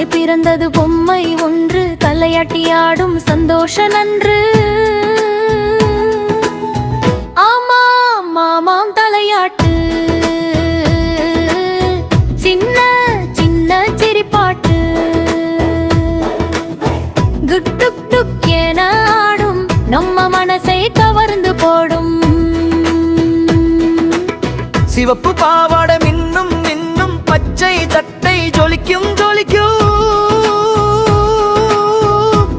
பிறந்தது பொம்மை ஒன்று, தலையாட்டியாடும் சந்தோஷ நன்று. ஆமாம் ஆமாம் தலையாட்டு, சின்ன சின்ன சிரிப்பாட்டு. குட் டுக் டுக் என ஆடும், நம்ம மனசை கவர்ந்து போடும். சிவப்பு பாவாடை மின்னும் மின்னும், பச்சை சட்டை ஜொலிக்கும் ஜொலிக்கும்.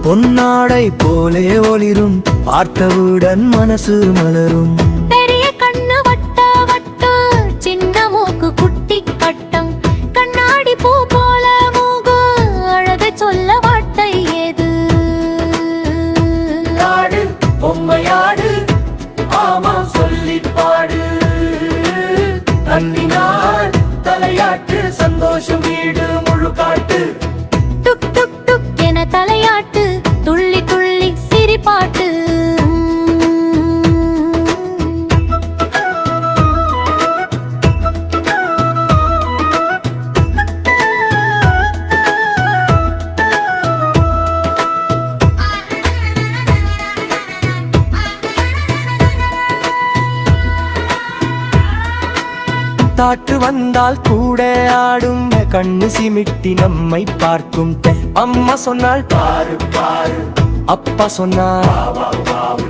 பொன்னாடை போலே ஒளிரும், பார்த்தவுடன் மனசு மலரும். பெரிய கண்ணு வட்ட வட்ட, சின்ன மூக்கு குட்டி கட்டம், கண்ணாடி பூ போல மூகு, அழகை சொல்ல வார்த்தை ஏது. ஆடு பொம்மையாடு, ஆமா சொல்லி பாடு. தன்னினால் தலையாட்டு, சந்தோஷம் வீடு முழு காட்டு. டுக் டுக் டுக் என தலையாட்டு, துள்ளி துள்ளி சிரிப்பாட்டு. தாட்டு வந்தால் கூட ஆடும், கண்ணு சிமிட்டி நம்மை பார்க்கும். அம்மா சொன்னால் பாரு பாரு, அப்பா சொன்னால்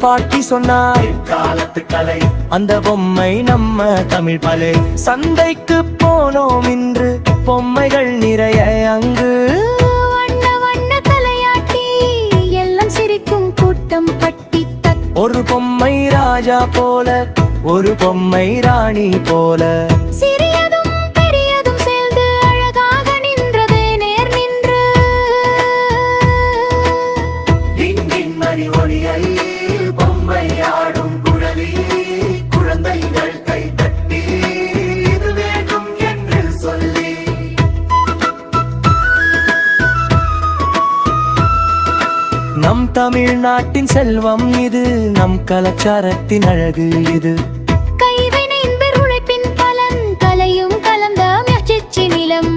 பாட்டி சொன்னால் காலத்து கலை. அந்த பொம்மை நம்ம தமிழ் பலை. சந்தைக்கு போனோம் இன்று, பொம்மைகள் நிறைய அங்கு. வண்ண வண்ண தலையாட்டி, எல்லாம் சிரிக்கும் கூட்டம் கட்டி. ஒரு பொம்மை ராஜா போல, ஒரு பொம்மை ராணி போல. சிறியதும் பெரியதும் சேர்ந்து அழகாக நின்றது நேர் நின்று. மணி ஒளியில் பொம்மை ஆடும் குழலி, குழந்தைகள் கை தட்டி இது வேண்டும் என்று சொல்லி. நம் தமிழ்நாட்டின் செல்வம் இது, நம் கலாச்சாரத்தின் அழகு இது. கைவினையின் உழைப்பின் பலன், கலையும் கலந்த முயற்சி நிலம்.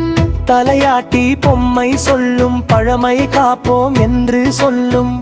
தலையாட்டி பொம்மை சொல்லும், பழமை காப்போம் என்று சொல்லும்.